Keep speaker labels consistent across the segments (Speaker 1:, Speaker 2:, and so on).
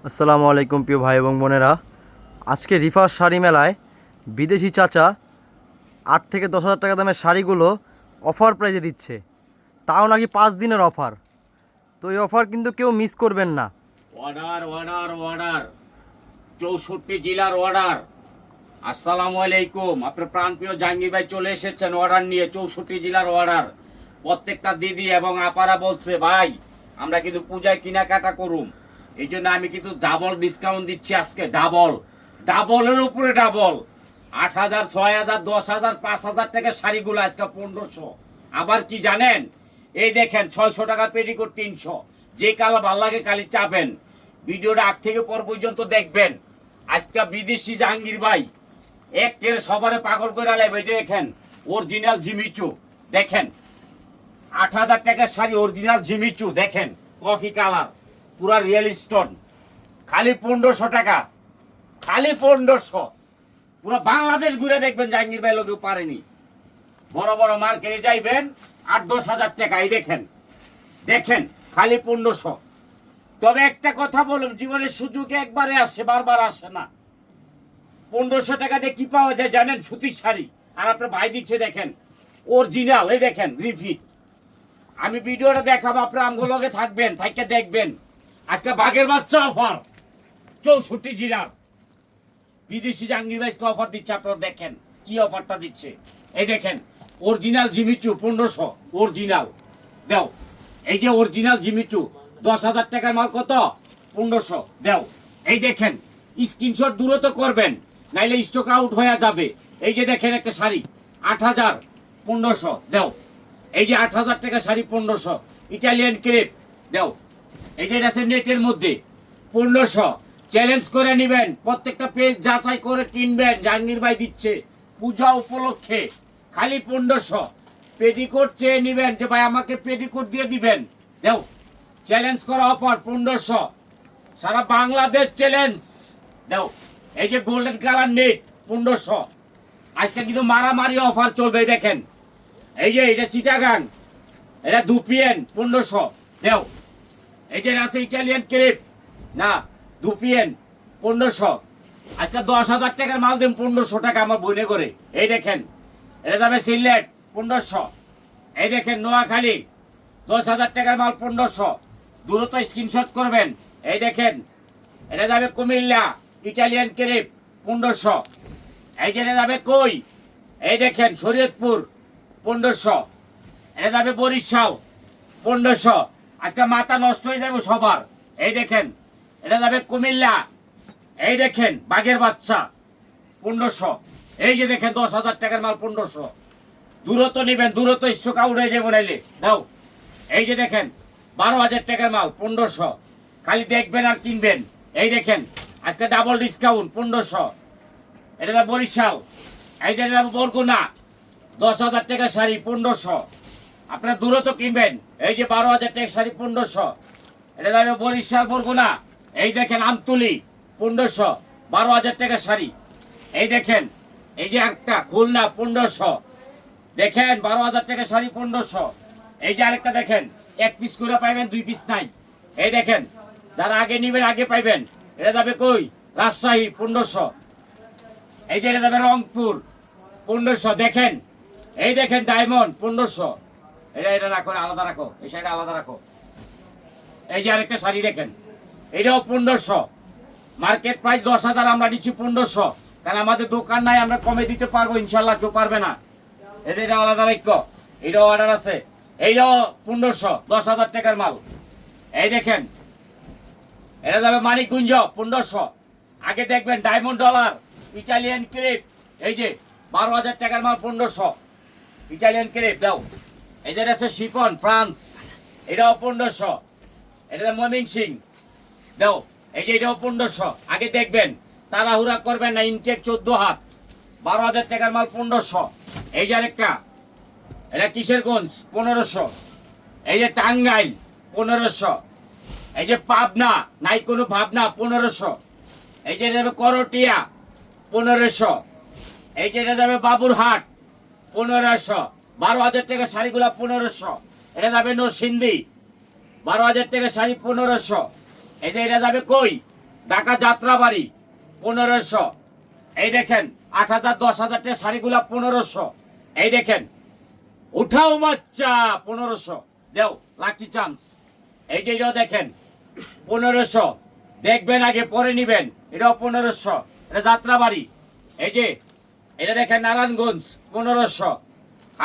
Speaker 1: আসসালামু আলাইকুম প্রিয় ভাই এবং বোনেরা। আজকে রিফার শাড়ি মেলায় বিদেশি চাচা 8 থেকে 10 হাজার টাকা দামের শাড়িগুলো অফার প্রাইজে দিচ্ছে, তাও নাকি 5 দিনের অফার। তো এই অফার কিন্তু কেউ মিস করবেন না।
Speaker 2: অর্ডার অর্ডার অর্ডার 64 জেলার অর্ডার। আসসালামু আলাইকুম, আপনার প্রাণপ্রিয় জাহাঙ্গীর ভাই চলে এসেছেন অর্ডার নিয়ে। 64 জেলার অর্ডার। প্রত্যেকটা দিদি এবং আপারা বলছে ভাই আমরা কিন্তু পূজায় কেনাকাটা করুম, এই জন্য আমি কিন্তু ডাবল ডিসকাউন্ট দিচ্ছি আজকে। ডাবলের উপরে ডাবল। 8,000, 6,000, 10,000, 5,000 টাকা শাড়িগুলো আজকে 1500। আবার কি জানেন, এই দেখেন 600 টাকা পেটিকোট 300। যে কালার ভাল লাগে কালি চাবেন। ভিডিওটা আগ থেকে পর পর্যন্ত দেখবেন। আজকে বিদেশি জাহাঙ্গীর ভাই একের সবারে পাগল করে আলাইবে। যে দেখেন অরিজিনাল জিমিচু, দেখেন 8,000 টাকার শাড়ি অরিজিনাল জিমিচু, দেখেন কফি কালার পুরা রিয়েল স্টোন, খালি 1500 টাকা, খালি 1500। পুরো বাংলাদেশ ঘুরে দেখবেন জাহাঙ্গীর ভাই লোকেও পারেনি। বড় বড় মার্কেটে যাইবেন 8-10 হাজার টাকা। এই দেখেন দেখেন খালি 1500। তবে একটা কথা বলুন, জীবনের সুযোগ একবারে আসে, বারবার আসে না। 1500 টাকা দিয়ে কি পাওয়া যায় জানেন? সুতির শাড়ি। আর আপনার ভাই দিচ্ছে দেখেন অরিজিনাল, এই দেখেন রিফিট। আমি ভিডিওটা দেখাবো, আপনার আমগুলোকে থাকবেন, থাইকে দেখবেন। আজকে বাঘের বাচ্চা অফার 64 জেলার। বিদেশি জাহাঙ্গীর ভাই অফার দিচ্ছে, আপনারা দেখেন কি অফারটা দিচ্ছে। এই দেখেন অরিজিনাল জিমিচু 1500 অরিজিনাল। দেও এই যে অরিজিনাল জিমিচু 10,000 টাকার মাল কত? 1500 দেও। এই দেখেন স্ক্রিনশট দ্রুত করবেন, নাইলে স্টক আউট হয়ে যাবে। এই যে দেখেন একটা শাড়ি 8,000, 1500 দেও। এই যে 8,000 টাকা শাড়ি 1500 ইটালিয়ান ক্রেপ দেও। এই যে আছে নেটের মধ্যে 1500। চ্যালেঞ্জ করে নেবেন, প্রত্যেকটা পেজ যাচাই করে কিনবেন। জাহাঙ্গীর ভাই দিচ্ছে পূজা উপলক্ষে খালি 1500। পেটিকোট চেয়ে নেবেন যে ভাই আমাকে পেটিকোট দিয়ে দিবেন, দেও। চ্যালেঞ্জ করা অফার 1500, সারা বাংলাদেশ চ্যালেঞ্জ দেও। এই যে গোল্ডেন কালার নেট 1500। আজকে কিন্তু মারামারি অফার চলবে। দেখেন এই যে এটা চিটাগাং, এটা দুপিএন 1500 দেও। এই যে আছে ইটালিয়ান ক্রেপ না দুপিএন 1500। আজকে 10,000 টাকার মাল দেন 1500 টাকা আমার বইনে করে। এই দেখেন এটা যাবে সিলেট 1500। এই দেখেন নোয়াখালী 10,000 টাকার মাল 1500। দূরত্ব স্ক্রিনশট করবেন। এই দেখেন এটা যাবে কুমিল্লা ইটালিয়ান ক্রেপ 1500। এই যে এটা যাবে কই, এই দেখেন শরীয়তপুর 1500। এটা যাবে বরিশাল 1500। আজকে মাথা নষ্ট হয়ে যাবে সবার। এই দেখেন এটা যাবে কুমিল্লা, এই দেখেন বাঘের বাচ্চা 1500। এই যে দেখেন 10,000 টাকার মাল 1500। দূরত্ব নেবেন, দূরত্ব স্টক আউট হয়ে যাবে নাইলে দাও। এই যে দেখেন 12,000 টাকার মাল 1500। খালি দেখবেন আর কিনবেন। এই দেখেন আজকে ডাবল ডিসকাউন্ট 1500। এটা যাবে বরিশাল। এই যে যাবে বরগুনা 10,000 টাকা শাড়ি 1500। আপনার দূরত্ব কিনবেন। এই যে 12,000 টাকা শাড়ি 1500। এটা যাবে বরিশাল বরগুনা। এই দেখেন আমতুলি 1500, 12,000 টাকা শাড়ি। এই দেখেন এই যে একটা খুলনা 1500, দেখেন 12,000 টাকা শাড়ি 1500। এই যে আরেকটা দেখেন 1 পিস করে পাইবেন, 2 পিস নাই। এই দেখেন যারা আগে নিবেন আগে পাইবেন। এটা যাবে কই? রাজশাহী 1500। এই যে এটা যাবে রংপুর 1500। দেখেন এই দেখেন ডায়মন্ড 1500। এটা রাখো, আলাদা রাখো, এই শাড়িটা আলাদা রাখো। এই যে আরেকটা শাড়ি দেখেন এটাও 1500। মার্কেট প্রাইস 10,000, আমরা নিচ্ছি 1500। কারণ আমাদের দোকান নাই, আমরা কমে দিতে পারবো ইনশাল্লাহ, কেউ পারবে না। এটা আলাদা রাখো। এটাও অর্ডার আছে। এইটাও 1500, 10,000 টাকার মাল। এই দেখেন এটা যাবে মানিকগঞ্জ 1500। আগে দেখবেন ডায়মন্ড ডলার ইটালিয়ান ক্রেপ, এই যে 12,000 টাকার মাল 1500 ইটালিয়ান ক্রেপ দাও। এই যে আছে শিফন ফ্রান্স, এটাও 1500। এটা মর্নিং সিং দাও। এই যে এটাও 1500। আগে দেখবেন, তাড়াহুড়া করবেন না। ইনটেক 14 হাত 12,000 টাকার মাল 1500। এই যে আরেকটা এটা কিশোরগঞ্জ 1500। এই যে টাঙ্গাইল 1500। এই যে পাবনা নাই কোনো ভাবনা 1500। এই যে যাবে করটিয়া 1500। এই যে এটা যাবে বাবুরহাট 1500। 12,000 টাকা শাড়িগুলা 1500। এটা যাবে নরসিংদী 12,000 টাকা শাড়ি 1500। এই যে এটা যাবে কই? ঢাকা যাত্রাবাড়ি 1500। এই দেখেন 8000 10,000 টাকা শাড়িগুলা 1500। এই দেখেন উঠাও বাচ্চা 1500 দেও লাকি চান্স। এই যে এটাও দেখেন 1500, দেখবেন আগে পরে নিবেন। এটাও 1500, এটা যাত্রাবাড়ি। এই যে এটা দেখেন নারায়ণগঞ্জ 1500,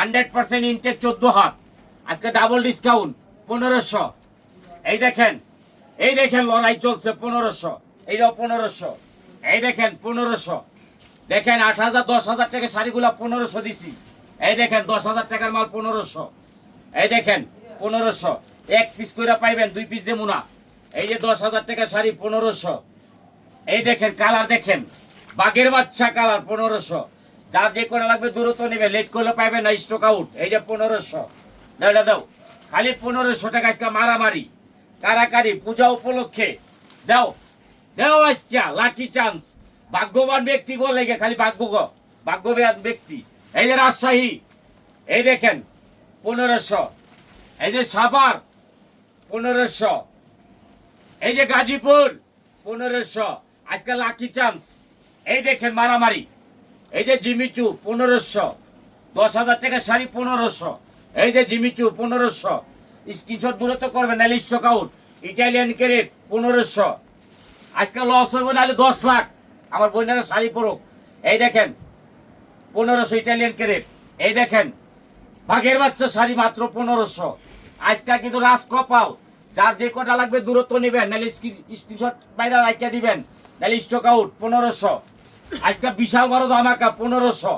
Speaker 2: 100% ইনটেক 14 হাত, আজকে ডাবল ডিসকাউন্ট 1500। এই দেখেন লড়াই চলছে 1500, এইটাও 1500। এই দেখেন 1500, দেখেন 8000 10,000 টাকা শাড়িগুলা 1500 দিছি। এই দেখেন 10,000 টাকার মাল 1500। এই দেখেন 1500, এক পিস করে পাইবেন, 2 পিস দেবো না। এই যে 10,000 টাকা শাড়ি 1500। এই দেখেন কালার দেখেন, বাঘের বাচ্চা কালার 1500। যার যে কোনো লাগবে দূরত্ব নেবে, লেট করলে পাইবেন না, স্টক আউট। এই যে 1500, দাও এটা দাও, খালি 1500 টাকা আজকে মারামারি কারাকারি পূজা উপলক্ষে। দাও দাও আজকে লাকি চান্স, ভাগ্যবান ব্যক্তি গো লেগে, খালি ভাগ্যবান ব্যক্তি। এই যে রাজশাহী, এই দেখেন 1500। এই যে সাভার 1500। এই যে গাজীপুর 1500, আজকে লাকি চান্স। এই দেখেন মারামারি। এই যে জিমিচু 1500, 10,000 টাকা শাড়ি 1500। এই যে জিমিচু 1500, স্ক্রিনশট দূরত্ব করবেন নাহলে স্টক আউট। ইটালিয়ান ক্রেপ 1500, আজকে লস হইব নাহলে 10 লাখ। আমার বোনেরা শাড়ি পরুক। এই দেখেন 1500 ইটালিয়ান ক্রেপ। এই দেখেন বাঘের বাচ্চা শাড়ি মাত্র 1500। আজকে কিন্তু রাজ কপাল, যার যে কটা লাগবে দূরত্ব নেবেন, নাহলে স্ক্রিনশট বাইরে রাখিয়া দিবেন, নাহলে স্টক আউট 1500। আজকে বিশাল বড় ধামাকা 1500।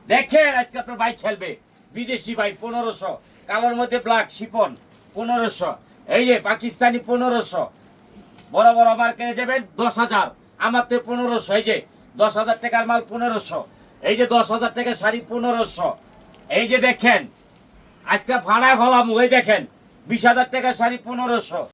Speaker 2: দেখেন আজকে আপনার বাইক খেলবে বিদেশি বাইক 1500, কালোর মধ্যে ব্ল্যাক শিপন 1500। এই যে পাকিস্তানি 1500, বড় বড় মার্কেটে যাবেন 10,000, আমার তো 1500। এই যে 10,000 টাকার মাল 1500। এই যে 10,000 টাকা শাড়ি 1500। এই যে দেখেন আজকে ভাড়ায় ফলাম, ওই দেখেন 20,000 টাকা শাড়ি 1500।